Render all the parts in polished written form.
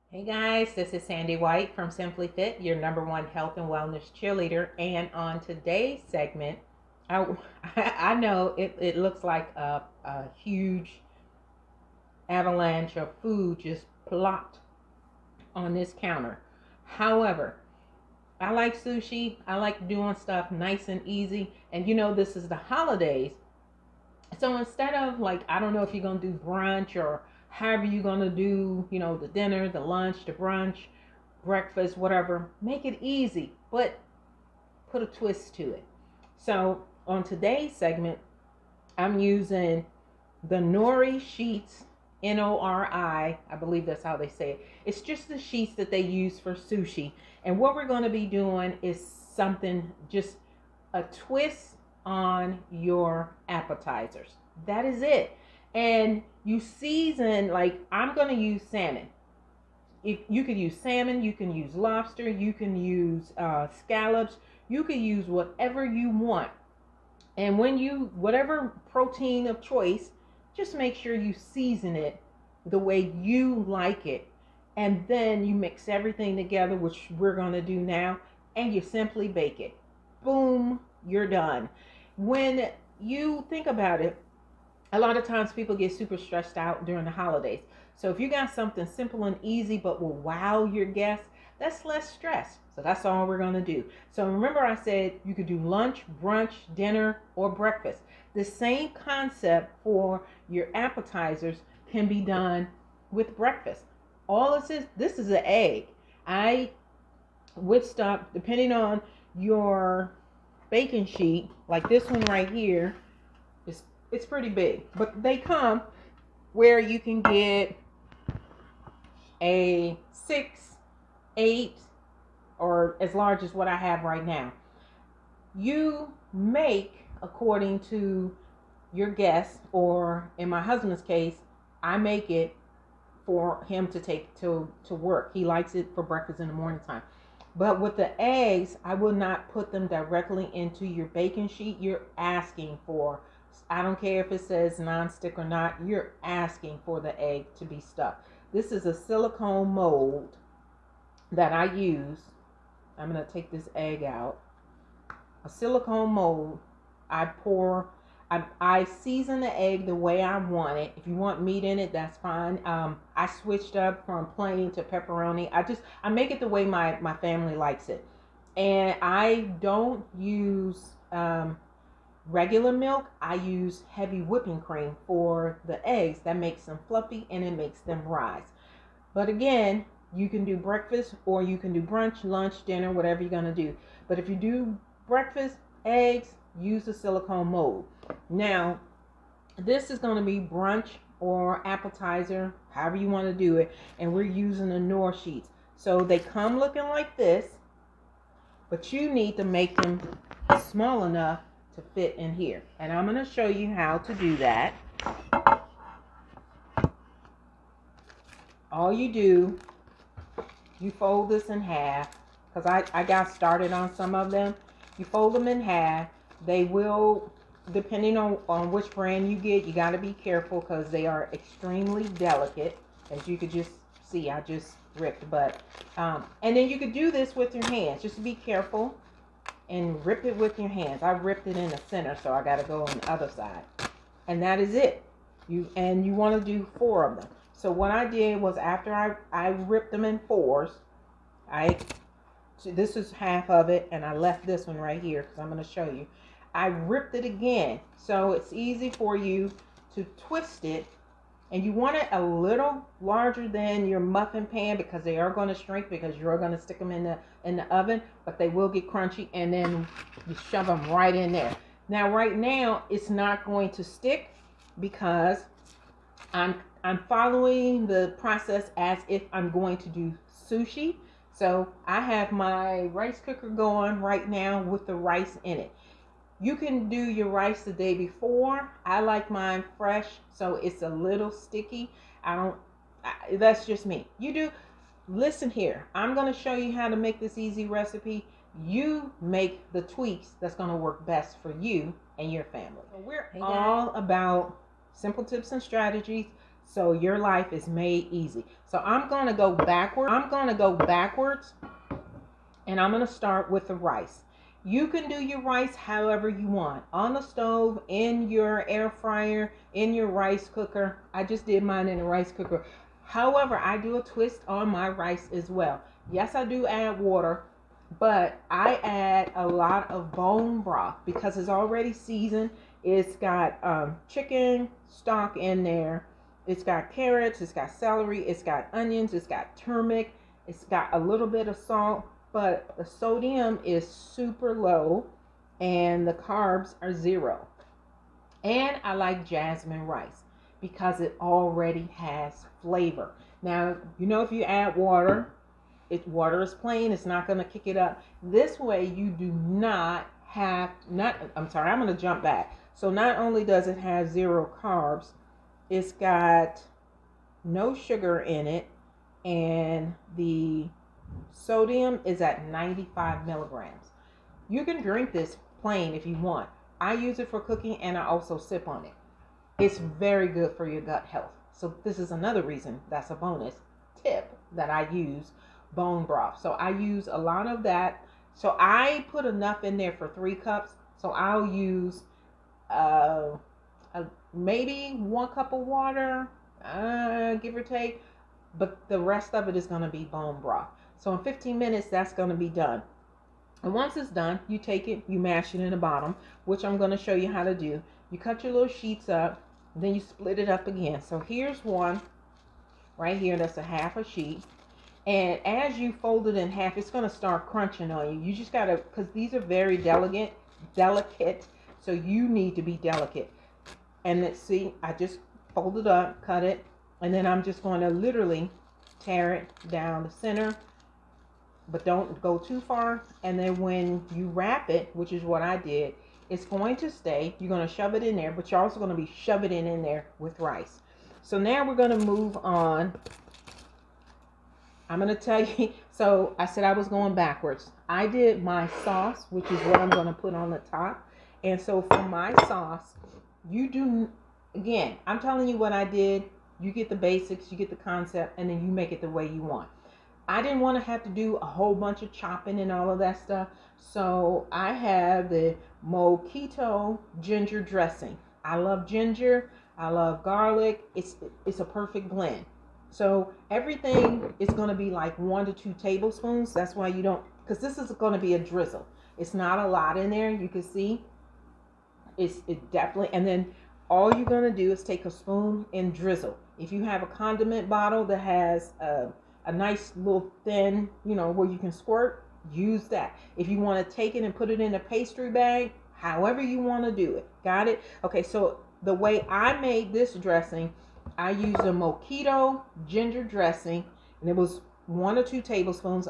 Hey guys, this is Sandy White from Simply Fit, your number one health and wellness cheerleader. And on today's segment, I, I know it looks like a huge avalanche of food just plopped on this counter. However, I like sushi. I like doing stuff nice and easy. And this is the holidays. So instead of, like, I don't know if you're going to do brunch or however you're going to do, the dinner, the lunch, the brunch, breakfast, whatever, make it easy, but put a twist to it. So on today's segment, I'm using the nori sheets, Nori, I believe that's how they say it. It's just the sheets that they use for sushi. And what we're going to be doing is something, just a twist on your appetizers. That is it. And you season, like, I'm going to use salmon. If you could use salmon, you can use lobster, you can use scallops, you can use whatever you want. And whatever protein of choice, just make sure you season it the way you like it. And then you mix everything together, which we're going to do now, and you simply bake it. Boom, you're done. When you think about it, a lot of times people get super stressed out during the holidays. So if you got something simple and easy but will wow your guests, that's less stress. So that's all we're going to do. So remember, I said you could do lunch, brunch, dinner, or breakfast. The same concept for your appetizers can be done with breakfast. All this is an egg. I whipped up, depending on your baking sheet, like this one right here, it's pretty big, but they come where you can get a 6, 8, or as large as what I have right now. You make according to your guest, or in my husband's case, I make it for him to take to work. He likes it for breakfast in the morning time. But with the eggs, I will not put them directly into your baking sheet. You're asking for, I don't care if it says nonstick or not, you're asking for the egg to be stuck. This is a silicone mold that I use. I'm going to take this egg out. A silicone mold. I season the egg the way I want it. If you want meat in it, that's fine. I switched up from plain to pepperoni. I make it the way my family likes it. And I don't use regular milk. I use heavy whipping cream for the eggs. That makes them fluffy and it makes them rise. But again, you can do breakfast or you can do brunch, lunch, dinner, whatever you're going to do. But if you do breakfast, eggs, use the silicone mold. Now, this is going to be brunch or appetizer, however you want to do it. And we're using the Nor sheets. So they come looking like this, but you need to make them small enough to fit in here. And I'm going to show you how to do that. All you do, you fold this in half, because I got started on some of them. You fold them in half. They will, depending on which brand you get, you got to be careful because they are extremely delicate. As you could just see, I just ripped. But and then you could do this with your hands. Just be careful and rip it with your hands. I ripped it in the center, so I got to go on the other side. And that is it. You want to do 4 of them. So what I did was, after I ripped them in 4s, this is half of it, and I left this one right here because I'm going to show you. I ripped it again, so it's easy for you to twist it. And you want it a little larger than your muffin pan, because they are going to shrink, because you're going to stick them in the oven, but they will get crunchy, and then you shove them right in there. Now, right now, it's not going to stick because I'm following the process as if I'm going to do sushi. So I have my rice cooker going right now with the rice in it. You can do your rice the day before. I like mine fresh, so it's a little sticky. That's just me. You do. Listen here. I'm going to show you how to make this easy recipe. You make the tweaks that's going to work best for you and your family. So we're all about simple tips and strategies. So your life is made easy. So I'm going to go backwards. And I'm going to start with the rice. You can do your rice however you want. On the stove, in your air fryer, in your rice cooker. I just did mine in a rice cooker. However, I do a twist on my rice as well. Yes, I do add water, but I add a lot of bone broth because it's already seasoned. It's got chicken stock in there. It's got carrots, it's got celery, it's got onions, it's got turmeric, it's got a little bit of salt, but the sodium is super low and the carbs are 0. And I like jasmine rice because it already has flavor. Now, if you add water, water is plain, it's not going to kick it up. This way you do not have, I'm going to jump back. So not only does it have 0 carbs, it's got no sugar in it, and the sodium is at 95 milligrams. You can drink this plain if you want. I use it for cooking and I also sip on it. It's very good for your gut health. So this is another reason, that's a bonus tip, that I use bone broth. So I use a lot of that. So I put enough in there for 3 cups. So I'll use maybe 1 cup of water, give or take. But the rest of it is going to be bone broth. So in 15 minutes, that's going to be done. And once it's done, you take it, you mash it in the bottom, which I'm going to show you how to do. You cut your little sheets up, then you split it up again. So here's one right here. That's a half a sheet. And as you fold it in half, it's going to start crunching on you. You just got to, because these are very delicate. So you need to be delicate. And let's see, I just fold it up, cut it, and then I'm just going to literally tear it down the center, but don't go too far. And then when you wrap it, which is what I did, it's going to stay. You're going to shove it in there, but you're also going to be shoving it in there with rice. So now we're going to move on. I'm going to tell you, so I said I was going backwards. I did my sauce, which is what I'm going to put on the top. And so for my sauce, you do, again, I'm telling you what I did. You get the basics, you get the concept, and then you make it the way you want. I didn't want to have to do a whole bunch of chopping and all of that stuff. So I have the mojito ginger dressing. I love ginger. I love garlic. It's a perfect blend. So everything is going to be like 1 to 2 tablespoons. That's why you don't, because this is going to be a drizzle. It's not a lot in there. You can see it definitely, and then all you're going to do is take a spoon and drizzle. If you have a condiment bottle that has a nice little thin, where you can squirt, use that. If you want to take it and put it in a pastry bag, however you want to do it. Got it? Okay, so the way I made this dressing, I used a mojito ginger dressing, and it was 1 or 2 tablespoons.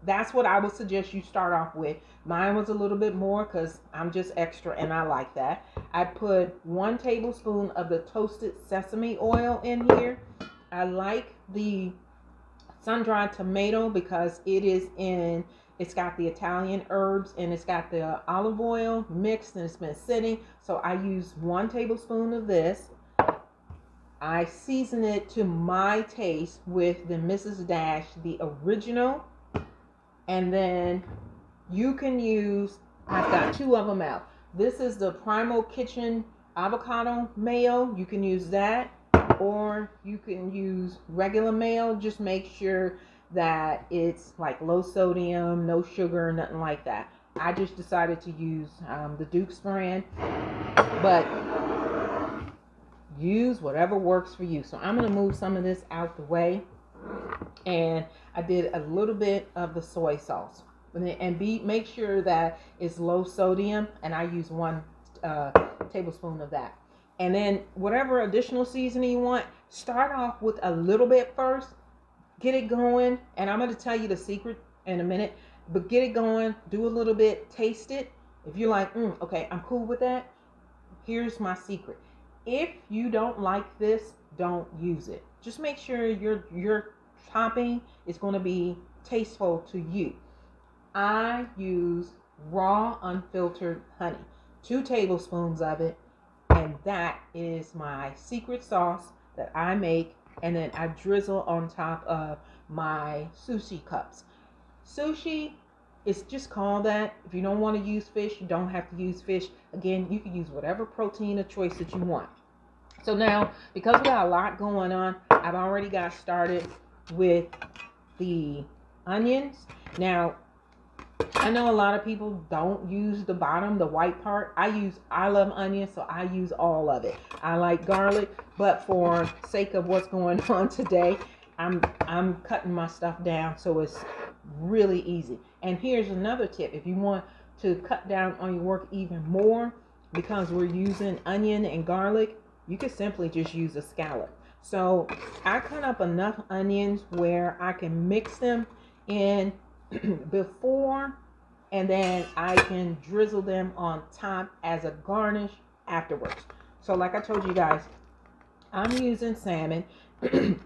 That's what I would suggest you start off with. Mine was a little bit more because I'm just extra and I like that. I put 1 tablespoon of the toasted sesame oil in here. I like the sun-dried tomato because it's got the Italian herbs and it's got the olive oil mixed and it's been sitting. So I use 1 tablespoon of this. I season it to my taste with the Mrs. Dash, the original. And then you can use, I've got 2 of them out. This is the Primal Kitchen avocado mayo. You can use that, or you can use regular mayo. Just make sure that it's like low sodium, no sugar, nothing like that. I just decided to use the Duke's brand, but use whatever works for you. So I'm going to move some of this out the way. And I did a little bit of the soy sauce, and make sure that it's low sodium, and I use 1 tablespoon of that. And then whatever additional seasoning you want, start off with a little bit first, get it going, and I'm going to tell you the secret in a minute, but get it going, do a little bit, taste it. If you're like, okay, I'm cool with that, here's my secret. If you don't like this, don't use it. Just make sure your topping is going to be tasteful to you. I use raw unfiltered honey, 2 tablespoons of it, and that is my secret sauce. that I make, and then I drizzle on top of my sushi cups. Sushi is just called that. If you don't want to use fish, you don't have to use fish. Again, you can use whatever protein of choice that you want. So now, because we got a lot going on, I've already got started with the onions. Now, I know a lot of people don't use the bottom, the white part. I love onions, so I use all of it. I like garlic, but for sake of what's going on today, I'm cutting my stuff down so it's really easy. And here's another tip. If you want to cut down on your work even more, because we're using onion and garlic, you can simply just use a scallop. So I cut up enough onions where I can mix them in before, and then I can drizzle them on top as a garnish afterwards. So like I told you guys, I'm using salmon,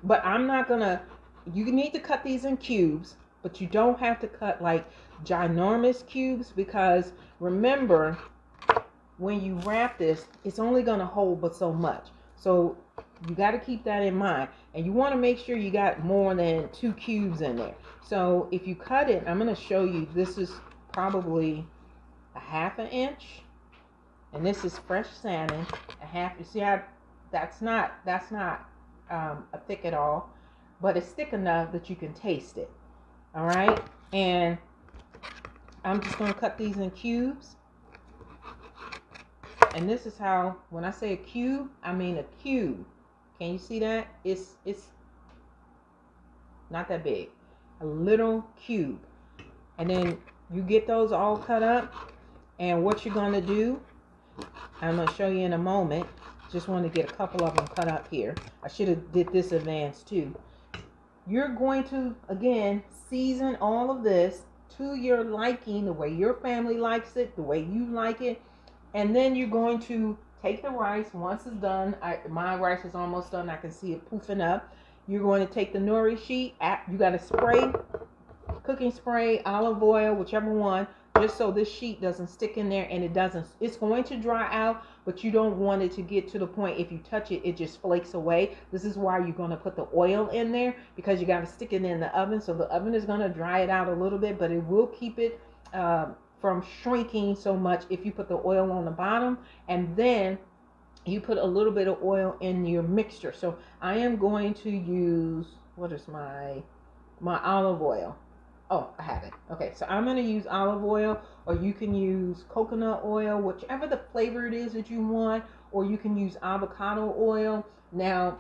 but I'm not gonna, you need to cut these in cubes, but you don't have to cut like ginormous cubes, because remember, when you wrap this, it's only gonna hold but so much. So you got to keep that in mind, and you want to make sure you got more than 2 cubes in there. So if you cut it, I'm going to show you, this is probably a 1/2 inch, and this is fresh salmon, a half. You see how that's not a thick at all, but it's thick enough that you can taste it. All right, and I'm just going to cut these in cubes. And this is how, when I say a cube, I mean a cube. Can you see that? It's not that big. A little cube. And then you get those all cut up. And what you're going to do, I'm going to show you in a moment. Just want to get a couple of them cut up here. I should have did this advanced too. You're going to, again, season all of this to your liking, the way your family likes it, the way you like it. And then you're going to take the rice. Once it's done, my rice is almost done. I can see it poofing up. You're going to take the nori sheet. You got to spray, cooking spray, olive oil, whichever one, just so this sheet doesn't stick in there, and it's going to dry out, but you don't want it to get to the point, if you touch it, it just flakes away. This is why you're going to put the oil in there, because you got to stick it in the oven. So the oven is going to dry it out a little bit, but it will keep it from shrinking so much if you put the oil on the bottom, and then you put a little bit of oil in your mixture. So I am going to use, what is my olive oil? Oh, I have it. Okay, so I'm going to use olive oil, or you can use coconut oil, whichever the flavor it is that you want, or you can use avocado oil. Now,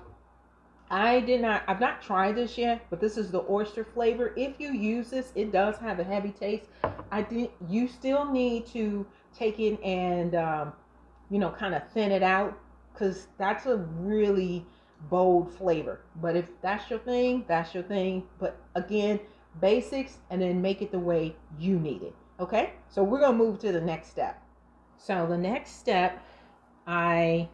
I've not tried this yet, but this is the oyster flavor. If you use this, it does have a heavy taste. You still need to take it and, kind of thin it out, because that's a really bold flavor. But if that's your thing, that's your thing. But again, basics, and then make it the way you need it. Okay, so we're going to move to the next step. So the next step, I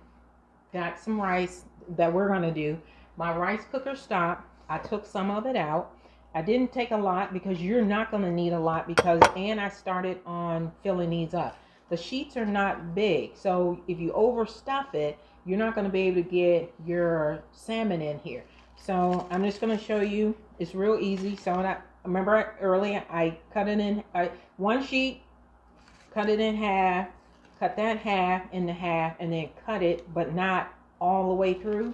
got some rice that we're going to do. My rice cooker stopped. I took some of it out. I didn't take a lot, because you're not going to need a lot, and I started on filling these up. The sheets are not big, so if you overstuff it, you're not going to be able to get your salmon in here. So I'm just going to show you. It's real easy. So remember earlier, I cut it in one sheet, cut it in half, cut that half into half, and then cut it, but not all the way through,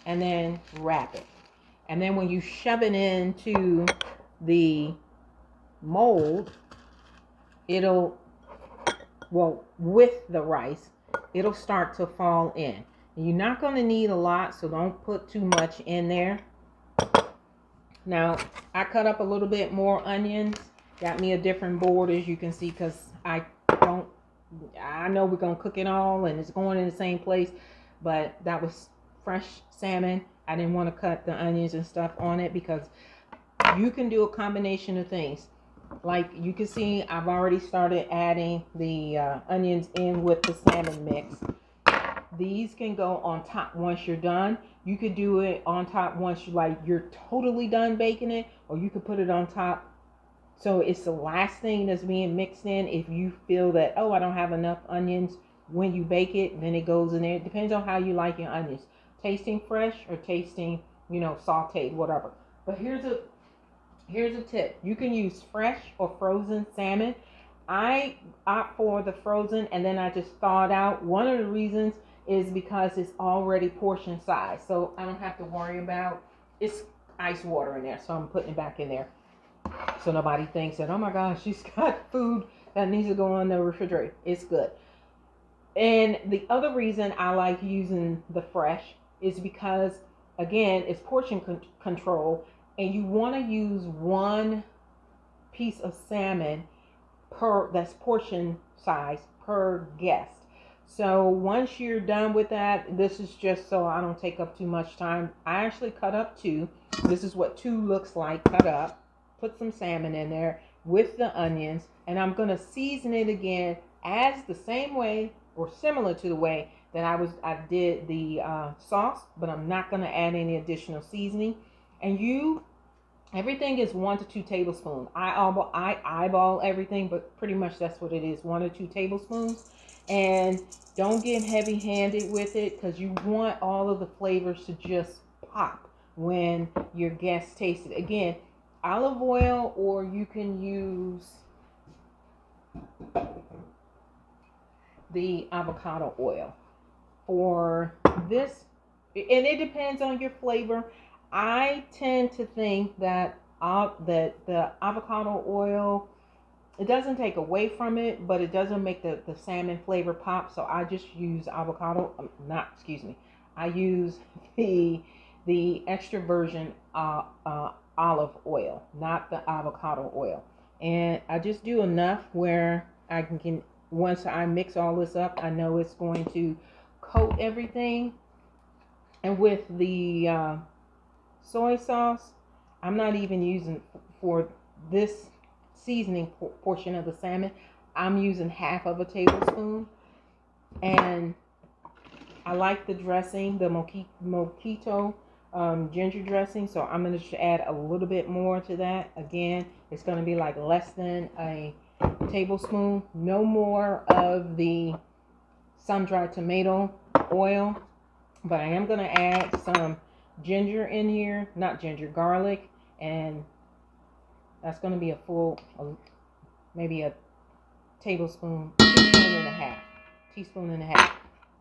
and then wrap it. And then when you shove it into the mold, with the rice, it'll start to fall in. You're not going to need a lot, so don't put too much in there. Now, I cut up a little bit more onions. Got me a different board, as you can see, because I know we're going to cook it all and it's going in the same place, but that was fresh salmon. I didn't want to cut the onions and stuff on it, because you can do a combination of things. Like you can see, I've already started adding the onions in with the salmon mix. These can go on top once you're done. You could do it on top once you're totally done baking it, or you could put it on top so it's the last thing that's being mixed in. If you feel that, I don't have enough onions when you bake it, then it goes in there. It depends on how you like your onions. tasting fresh or tasting, you know, sauteed, whatever. But here's a tip. You can use fresh or frozen salmon. I opt for the frozen, and then I just thaw it out. One of the reasons is because it's already portion size, so I don't have to worry about it's ice water in there. So I'm putting it back in there, so nobody thinks that, oh my gosh, she's got food that needs to go in the refrigerator. It's good. And the other reason I like using the fresh is because, again, it's portion control, and you want to use one piece of salmon per that's portion size per guest. So once you're done with that, this is just so I don't take up too much time. I actually cut up two. This is what two looks like cut up. Put some salmon in there with the onions, and I'm going to season it again as the same way or similar to the way that I did the sauce, but I'm not going to add any additional seasoning. And everything is 1 to 2 tablespoons. I eyeball everything, but pretty much that's what it is, 1 or 2 tablespoons. And don't get heavy-handed with it, because you want all of the flavors to just pop when your guests taste it. Again, olive oil, or you can use the avocado oil for this, and it depends on your flavor. I tend to think that the avocado oil, it doesn't take away from it, but it doesn't make the salmon flavor pop. So I just use I use the extra virgin olive oil, not the avocado oil. And I just do enough where I can once I mix all this up, I know it's going to coat everything. And with the soy sauce, I'm not even using for this seasoning portion of the salmon. I'm using half of a tablespoon, and I like the dressing, the mojito ginger dressing, so I'm going to add a little bit more to that. Again, it's going to be like less than a tablespoon, no more of the sun-dried tomato oil, but I am going to add some ginger in here, garlic, and that's going to be maybe a teaspoon and a half.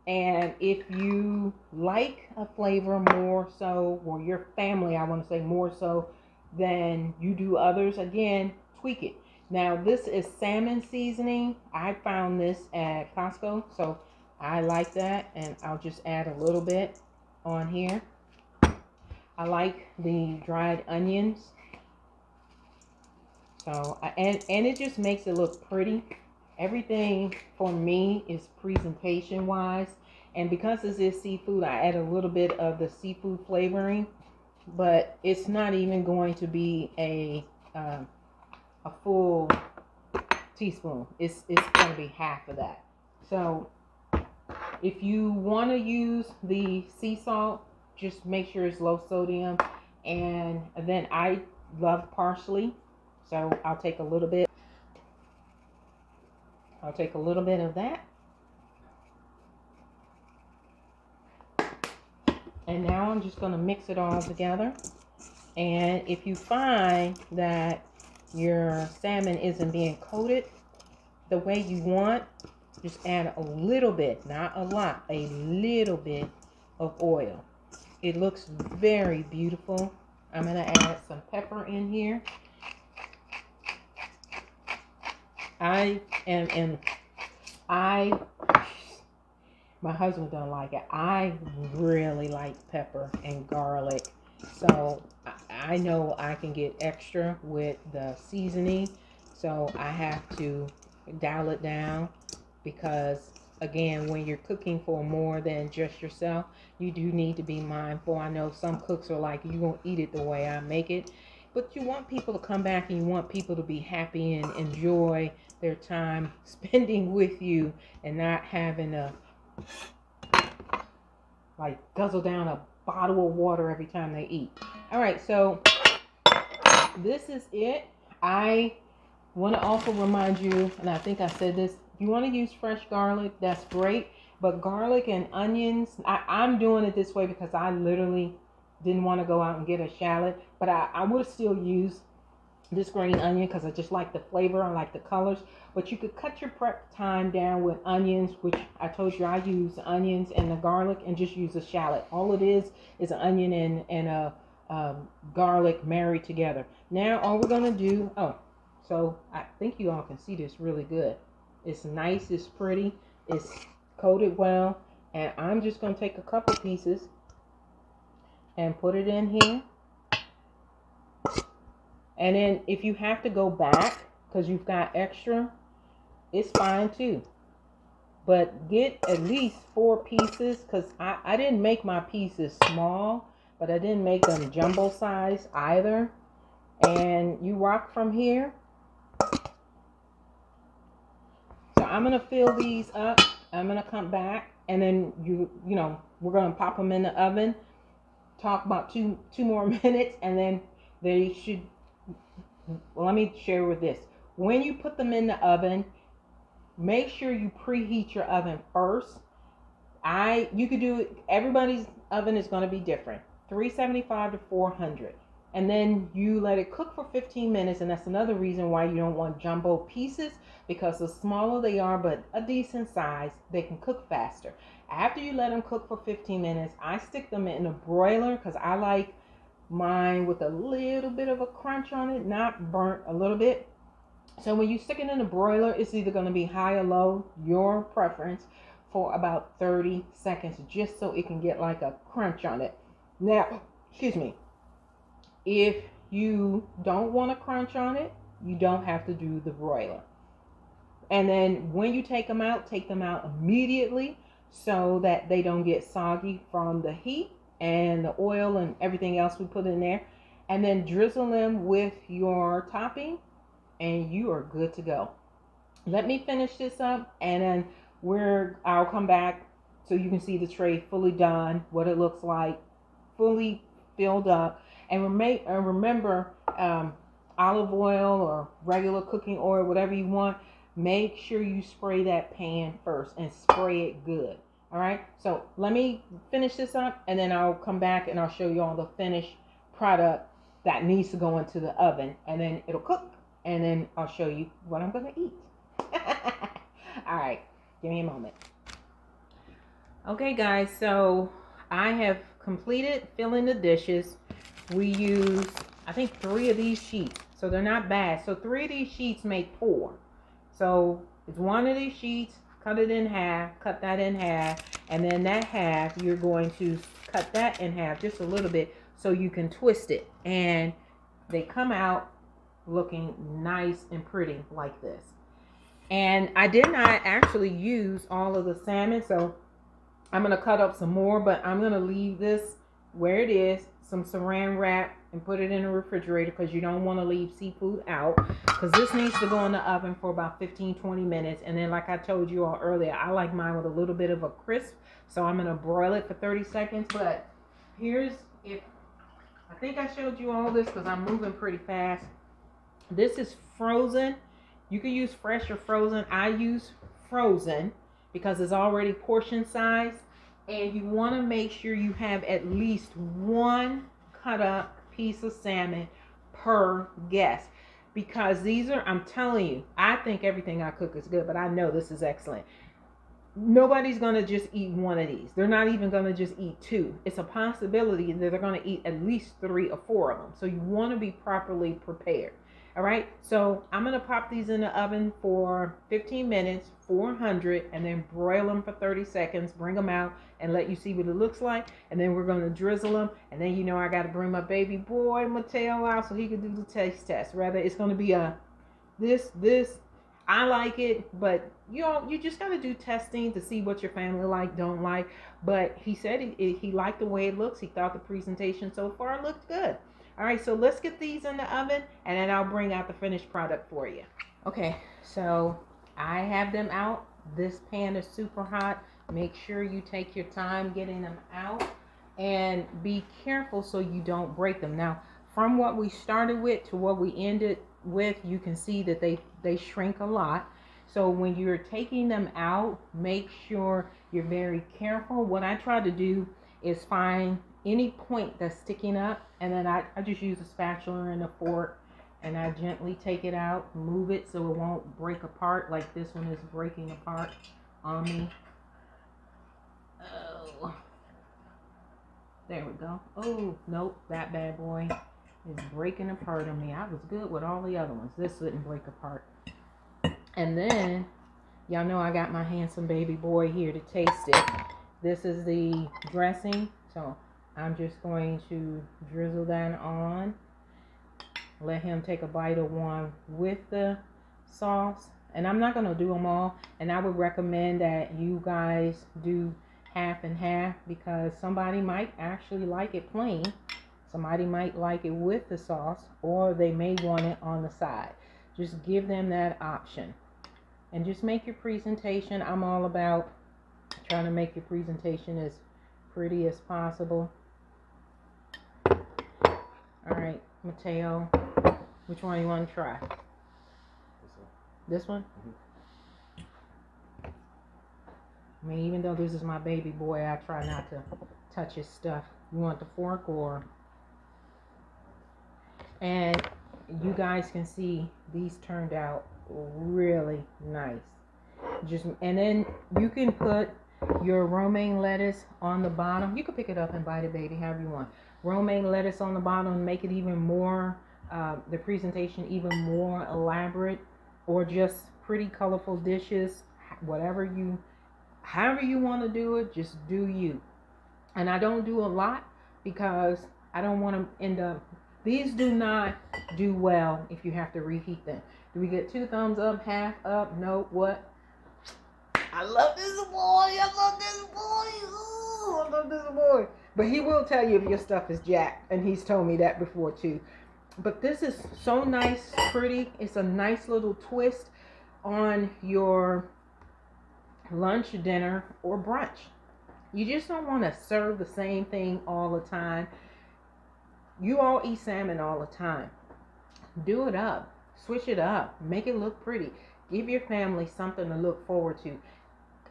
And if you like a flavor more so, or your family, I want to say more so than you do others, again, tweak it. Now, this is salmon seasoning. I found this at Costco, so I like that, and I'll just add a little bit on here. I like the dried onions. So, and it just makes it look pretty. Everything for me is presentation wise, and because this is seafood, I add a little bit of the seafood flavoring, but it's not even going to be a full teaspoon. It's going to be half of that. So if you want to use the sea salt, just make sure it's low sodium. And then I love parsley, so I'll take a little bit. I'll take a little bit of that. And now I'm just going to mix it all together. And if you find that your salmon isn't being coated the way you want, just add a little bit, not a lot, a little bit of oil. It looks very beautiful. I'm going to add some pepper in here. My husband don't like it. I really like pepper and garlic. So I know I can get extra with the seasoning. So I have to dial it down because, again, when you're cooking for more than just yourself, you do need to be mindful. I know some cooks are like, you won't eat it the way I make it. But you want people to come back, and you want people to be happy and enjoy their time spending with you, and not having to like guzzle down a bottle of water every time they eat. All right, so this is it. I want to also remind you, and I think I said this, if you want to use fresh garlic, that's great. But garlic and onions, I'm doing it this way because I literally didn't want to go out and get a shallot. But I would still use this green onion because I just like the flavor. I like the colors. But you could cut your prep time down with onions, which I told you I use onions and the garlic, and just use a shallot. All it is an onion and a garlic married together. Now all we're gonna do, so I think you all can see this really good. It's nice, it's pretty, it's coated well, and I'm just gonna take a couple pieces and put it in here. And then if you have to go back because you've got extra, it's fine too. But get at least 4 pieces because I didn't make my pieces small, but I didn't make them jumbo size either. And you rock from here. So I'm going to fill these up. I'm going to come back and then we're going to pop them in the oven. Talk about two more minutes and then they should. Well, let me share with this. When you put them in the oven, make sure you preheat your oven first. You could do it. Everybody's oven is going to be different. 375 to 400. And then you let it cook for 15 minutes. And that's another reason why you don't want jumbo pieces, because the smaller they are, but a decent size, they can cook faster. After you let them cook for 15 minutes, I stick them in a broiler because I like mine with a little bit of a crunch on it, not burnt, a little bit. So when you stick it in the broiler, it's either going to be high or low, your preference, for about 30 seconds, just so it can get like a crunch on it. Now, excuse me, if you don't want a crunch on it, you don't have to do the broiler. And then when you take them out immediately so that they don't get soggy from the heat and the oil and everything else we put in there. And then drizzle them with your topping and you are good to go. Let me finish this up and then I'll come back so you can see the tray fully done, what it looks like, fully filled up. And remember, olive oil or regular cooking oil, whatever you want, make sure you spray that pan first and spray it good. All right, so let me finish this up and then I'll come back and I'll show you all the finished product that needs to go into the oven, and then it'll cook and then I'll show you what I'm going to eat. All right, give me a moment. Okay guys, so I have completed filling the dishes. We use, I think, 3 of these sheets, so they're not bad. So 3 of these sheets make 4. So it's 1 of these sheets, cut it in half, cut that in half, and then that half, you're going to cut that in half just a little bit so you can twist it. And they come out looking nice and pretty like this. And I did not actually use all of the salmon, so I'm going to cut up some more, but I'm going to leave this where it is, some saran wrap, and put it in the refrigerator because you don't want to leave seafood out, because this needs to go in the oven for about 15-20 minutes. And then, like I told you all earlier, I like mine with a little bit of a crisp, so I'm going to broil it for 30 seconds. But I think I showed you all this because I'm moving pretty fast. This is frozen. You can use fresh or frozen. I use frozen because it's already portion size. And you want to make sure you have at least 1 cut up piece of salmon per guest, because these are, I'm telling you, I think everything I cook is good, but I know this is excellent. Nobody's going to just eat 1 of these. They're not even going to just eat 2. It's a possibility that they're going to eat at least 3 or 4 of them. So you want to be properly prepared. All right, so I'm going to pop these in the oven for 15 minutes, 400, and then broil them for 30 seconds, bring them out, and let you see what it looks like. And then we're going to drizzle them. And then, I got to bring my baby boy, Mateo, out so he can do the taste test. Rather, it's going to be this. I like it, but you just got to do testing to see what your family like, don't like. But he said he liked the way it looks. He thought the presentation so far looked good. All right, so let's get these in the oven, and then I'll bring out the finished product for you. Okay, so I have them out. This pan is super hot. Make sure you take your time getting them out, and be careful so you don't break them. Now, from what we started with to what we ended with, you can see that they shrink a lot. So when you're taking them out, make sure you're very careful. What I try to do is find any point that's sticking up, and then I just use a spatula and a fork, and I gently take it out, move it so it won't break apart like this one is breaking apart on me. Oh, there we go. Oh, nope, that bad boy is breaking apart on me. I was good with all the other ones. This wouldn't break apart. And then, y'all know I got my handsome baby boy here to taste it. This is the dressing, so I'm just going to drizzle that on. Let him take a bite of one with the sauce. And I'm not going to do them all. And I would recommend that you guys do half and half, because somebody might actually like it plain. Somebody might like it with the sauce, or they may want it on the side. Just give them that option. And just make your presentation. I'm all about trying to make your presentation as pretty as possible. All right, Mateo, which one you want to try? This one? Mm-hmm. I mean, even though this is my baby boy, I try not to touch his stuff. You want the fork or? And you guys can see these turned out really nice. And then you can put your romaine lettuce on the bottom. You can pick it up and bite it, baby, however you want. Romaine lettuce on the bottom and make it even more, the presentation even more elaborate, or just pretty colorful dishes. However you want to do it, just do you. And I don't do a lot because I don't want to end up, these do not do well if you have to reheat them. Do we get 2 thumbs up, half up? No, what? I love this boy. I love this boy. Ooh, I love this boy. But he will tell you if your stuff is jacked. And he's told me that before too. But this is so nice, pretty. It's a nice little twist on your lunch, dinner, or brunch. You just don't want to serve the same thing all the time. You all eat salmon all the time. Do it up. Switch it up. Make it look pretty. Give your family something to look forward to.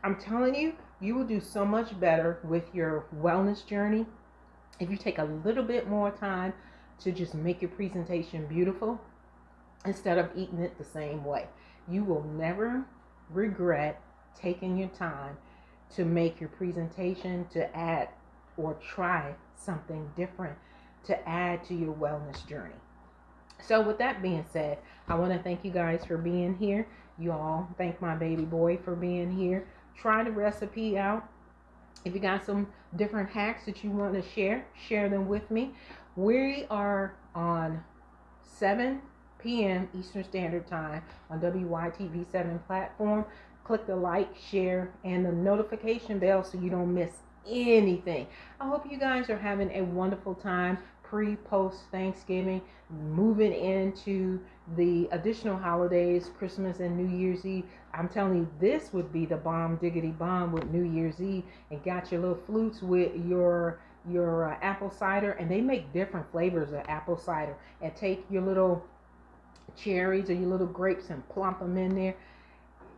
I'm telling you, you will do so much better with your wellness journey if you take a little bit more time to just make your presentation beautiful instead of eating it the same way. You will never regret taking your time to make your presentation, to add or try something different to add to your wellness journey. So with that being said, I want to thank you guys for being here. You all thank my baby boy for being here. Try the recipe out. If you got some different hacks that you want to share them with me. We are on 7 p.m. Eastern Standard Time on WYTV7 platform. Click the like, share, and the notification bell so you don't miss anything. I hope you guys are having a wonderful time pre-post Thanksgiving, moving into the additional holidays, Christmas and New Year's Eve. I'm telling you, this would be the bomb diggity bomb with New Year's Eve, and got your little flutes with your apple cider, and they make different flavors of apple cider, and take your little cherries or your little grapes and plump them in there.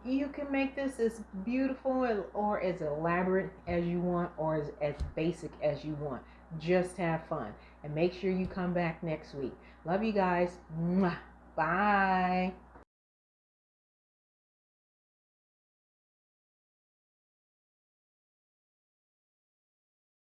You can make this as beautiful or as elaborate as you want, or as basic as you want. Just have fun. And make sure you come back next week. Love you guys. Mwah. Bye.